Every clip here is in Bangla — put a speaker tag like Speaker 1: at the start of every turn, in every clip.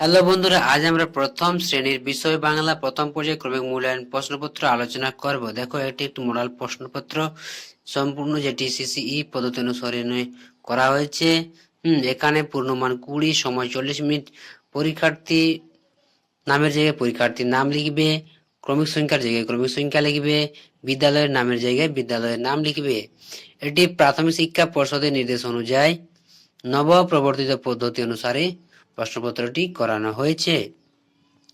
Speaker 1: হ্যালো বন্ধুরা, আজ আমরা প্রথম শ্রেণীর বিষয় বাংলা প্রথম পর্যায়ক্রমিক মূল্যায়ন প্রশ্নপত্র আলোচনা করব। দেখো, এটি একটি মডেল প্রশ্নপত্র সম্পূর্ণ যেটি সিসিই পদ্ধতি অনুসরণে করা হয়েছে। এখানে পূর্ণমান 20, সময় 40 মিনিট। পরীক্ষার্থী নামের জায়গায় পরীক্ষার্থীর নাম লিখবে, ক্রমিক সংখ্যার জায়গায় ক্রমিক সংখ্যা লিখবে, বিদ্যালয়ের নামের জায়গায় বিদ্যালয়ের নাম লিখবে। এটি প্রাথমিক শিক্ষা পর্ষদের নির্দেশ অনুযায়ী নব প্রবর্তিত পদ্ধতি অনুসারে প্রশ্নপত্রটি করানো হয়েছে।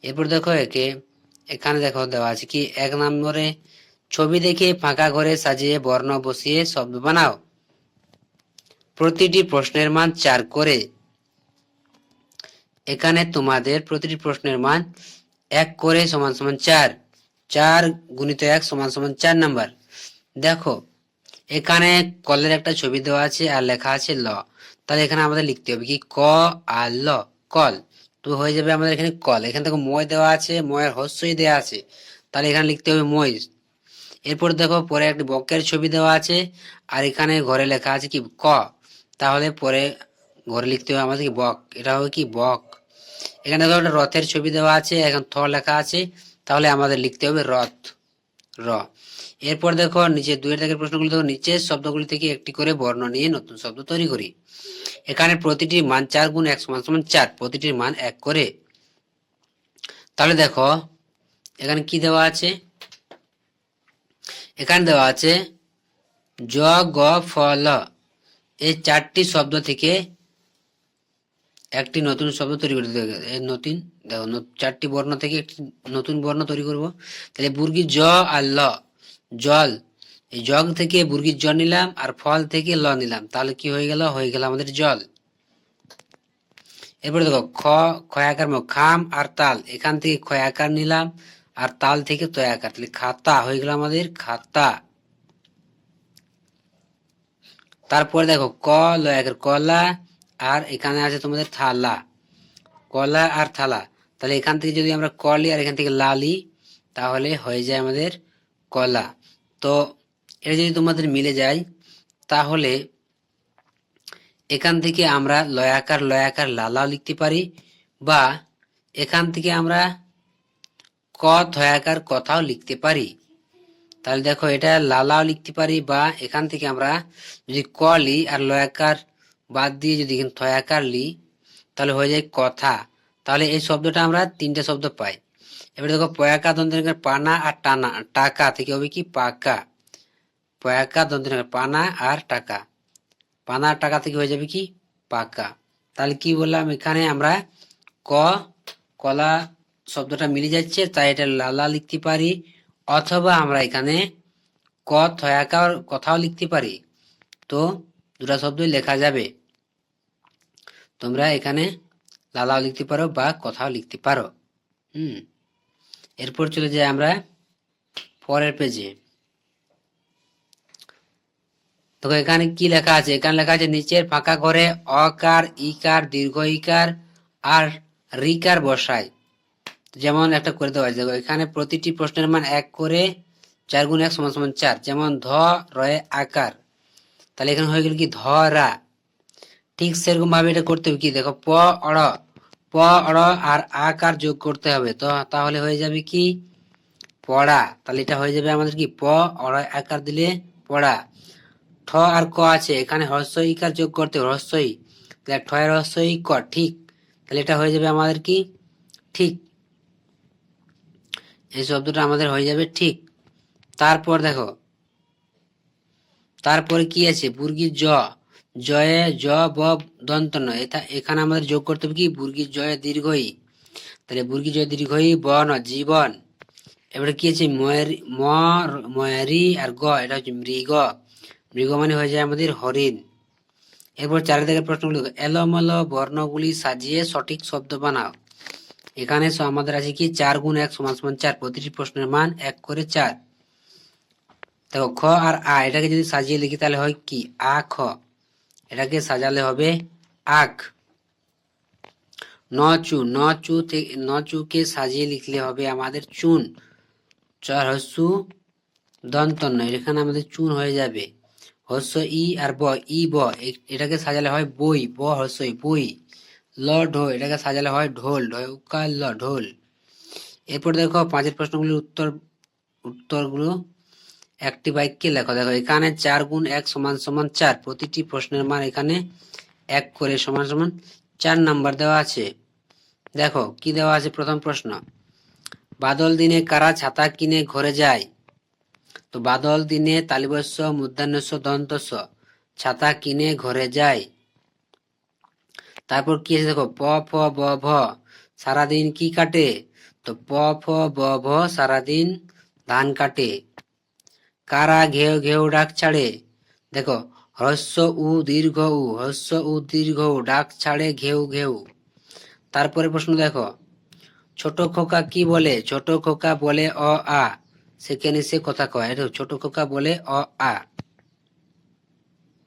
Speaker 1: এরপর দেখো এখানে দেখো দেওয়া আছে কি 1 নম্বরে ছবি দেখে ফাঁকা ঘরে সাজিয়ে বর্ণ বসিয়ে শব্দ বানাও। প্রতিটি প্রশ্নের মান 4 করে। এখানে তোমাদের প্রতিটি প্রশ্নের মান 1 করে সমান সমান 4, 4 গুণিত 1 সমান সমান 4 নাম্বার। দেখো, এখানে কলের একটা ছবি দেওয়া আছে আর লেখা আছে ল। তাহলে এখানে আমাদের লিখতে হবে কি ক আর ল, কল। তো হয়ে যাবে আমাদের এখানে কল। এখানে দেখো মই দেওয়া আছে, ময়ের হস্যই দেওয়া আছে, তাহলে এখানে লিখতে হবে মই। এরপর দেখো পরে একটি বকের ছবি দেওয়া আছে আর এখানে ঘরে লেখা আছে কি ক, তাহলে পরে ঘরে লিখতে হবে আমাদের কি বক, এটা হবে কি বক। এখানে দেখো একটা রথের ছবি দেওয়া আছে, এখন থ লেখা আছে, তাহলে আমাদের লিখতে হবে রথ, র। এরপর দেখো নিচে 2 এর দাগের প্রশ্নগুলো দেখো, নিচের শব্দগুলি থেকে একটি করে বর্ণ নিয়ে নতুন শব্দ তৈরি করি। এখানে প্রতিটির মান 4 গুণ 1 সমান সমান 4, প্রতিটির মান 1 করে। তাহলে দেখো এখানে কি দেওয়া আছে, এখানে দেওয়া আছে জ গ ফ ল, এই 4টি শব্দ থেকে একটি নতুন শব্দ তৈরি করতে হবে। নতুন দেখো 4টি বর্ণ থেকে একটি নতুন বর্ণ তৈরি করব। তাহলে বুর্গি জ আর ল, জল। এই জগ থেকে বুর্গির জ নিলাম আর ফল থেকে ল নিলাম, তাহলে কি হয়ে গেল, হয়ে গেল আমাদের জল। এরপরে দেখো খয়াকার খাম আর তাল, এখান থেকে খয়াকার নিলাম আর তাল থেকে তয়াকার, তাহলে খাতা হয়ে গেল আমাদের খাতা। তারপরে দেখো ক লয়াকার কলা, আর এখানে আছে তোমাদের থালা, কলা আর থালা। তাহলে এখান থেকে যদি আমরা কলি আর এখান থেকে লালি, তাহলে হয়ে যায় আমাদের কলা। তো এটা যদি তোমাদের মিলে যায়, তাহলে এখান থেকে আমরা লয়াকার লয়াকার লালাও লিখতে পারি, বা এখান থেকে আমরা ক থয়াকার কথাও লিখতে পারি। তাহলে দেখো এটা লালাও লিখতে পারি, বা এখান থেকে আমরা যদি ক লি আর লয়াকার বাদ দিয়ে যদি এখানে থয়াকার লি, তাহলে হয়ে যায় কথা। তাহলে এই শব্দটা আমরা 3টে শব্দ পাই। এবার দেখো পয়াকা দন্তের পানা আর টানা, টাকা থেকে হবে কি পাকা। পয়াকা দন্তের পানা আর টাকা, পানা আর টাকা থেকে হয়ে যাবে কি পাকা। তাহলে কি বললাম, এখানে আমরা ক কলা শব্দটা মিলে যাচ্ছে, তাই এটা লালা লিখতে পারি, অথবা আমরা এখানে ক থয়াকার কথাও লিখতে পারি। তো দুটা শব্দই লেখা যাবে, তোমরা এখানে লালাও লিখতে পারো বা কথাও লিখতে পারো। এরপর চলে যাই আমরা পরের পেজে। তো এখানে কি লেখা আছে, এখানে লেখা আছে নিচের ফাঁকা ঘরে অকার ইকার দীর্ঘ ইকার আর রিকার বসায়। যেমন একটা করে দেওয়া আছে, এখানে প্রতিটি প্রশ্নের মান 1 করে, 4 গুণ 1 সমান সমান 4। যেমন ধ রয়ে আকার, তাহলে এখানে হয়ে গেল কি ধরা। ঠিক সেরকম ভাবে এটা করতে হবে কি, দেখো প অড় আর আকার যোগ করতে হবে, তো তাহলে হয়ে যাবে কি পড়া। তাহলে এটা হয়ে যাবে আমাদের কি প অড় আকার দিলে পড়া। ঠ আর ক আছে, এখানে হ্রস্ব ইকার যোগ করতে হবে, হ্রস্বই, তাহলে ঠ এর হ্রস্ব ই ক, ঠিক। তাহলে এটা হয়ে যাবে আমাদের কি ঠিক, এই শব্দটা আমাদের হয়ে যাবে ঠিক। তারপর দেখো তারপরে কি আছে, বুর্গির জ, জয়ে জ ব দন্ত নয়, এখানে আমাদের যোগ করতে হবে কি বুর্গির জয়ে দীর্ঘই, তাহলে বুর্গির জয় দীর্ঘই ব ন জীবন। এবারে কি আছে ময়ারি আর গ, এটা হচ্ছে মৃগ, মৃগ মানে হয়ে যায় আমাদের হরিণ। এরপর 4 দাগের প্রশ্নগুলো, এলোমেলো বর্ণগুলি সাজিয়ে সঠিক শব্দ বানাও। এখানে আমাদের আছে কি 4 গুণ 1 সমান সমান 4, প্রতিটি প্রশ্নের মান 1 করে 4। দেখো খ আর আ, এটাকে যদি সাজিয়ে লিখি তাহলে হয় কি আ খ, এটাকে সাজালে হবে আখ। নচুকে সাজিয়ে লিখলে হবে আমাদের চুন, চার হস্যু দন্ত নয়, এখানে আমাদের চুন হয়ে যাবে। হস্য ই আর ব, ই ব, এটাকে সাজালে হয় বই, ব হস্যই বই, ল ঢো, এটাকে সাজালে হয় ঢোল, ঢৌকা ল ঢোল। এরপর দেখো 5 প্রশ্নগুলির উত্তরগুলো একটি বাক্যে লেখো। দেখো এখানে 4 গুণ 1 সমান সমান 4, প্রতিটি প্রশ্নের মান এখানে 1 করে সমান সমান 4 নাম্বার দেওয়া আছে। দেখো কি দেওয়া আছে, প্রথম প্রশ্ন, বাদল দিনে কারা ছাতা কিনে ঘরে যায়? তো বাদল দিনে তালিবস্য মূর্ধন্যস্য দন্তস্য, ছাতা কিনে ঘরে যায়। তারপর কি আছে দেখো, প ফ ব ভ, সারাদিন কি কাটে? তো প ফ ব ভ, সারাদিন ধান কাটে। কারা ঘেউ ঘেউ ডাক ছাড়ে? দেখো হ্রস্ব উ দীর্ঘ উ, হ্রস্ব উ দীর্ঘ উ, ডাক ছাড়ে ঘেউ ঘেউ। তারপরে প্রশ্ন দেখো, ছোট খোকা কি বলে? ছোট খোকা বলে অ আ, সেখানে সে কথা কয়। এটা ছোট খোকা বলে অ আ।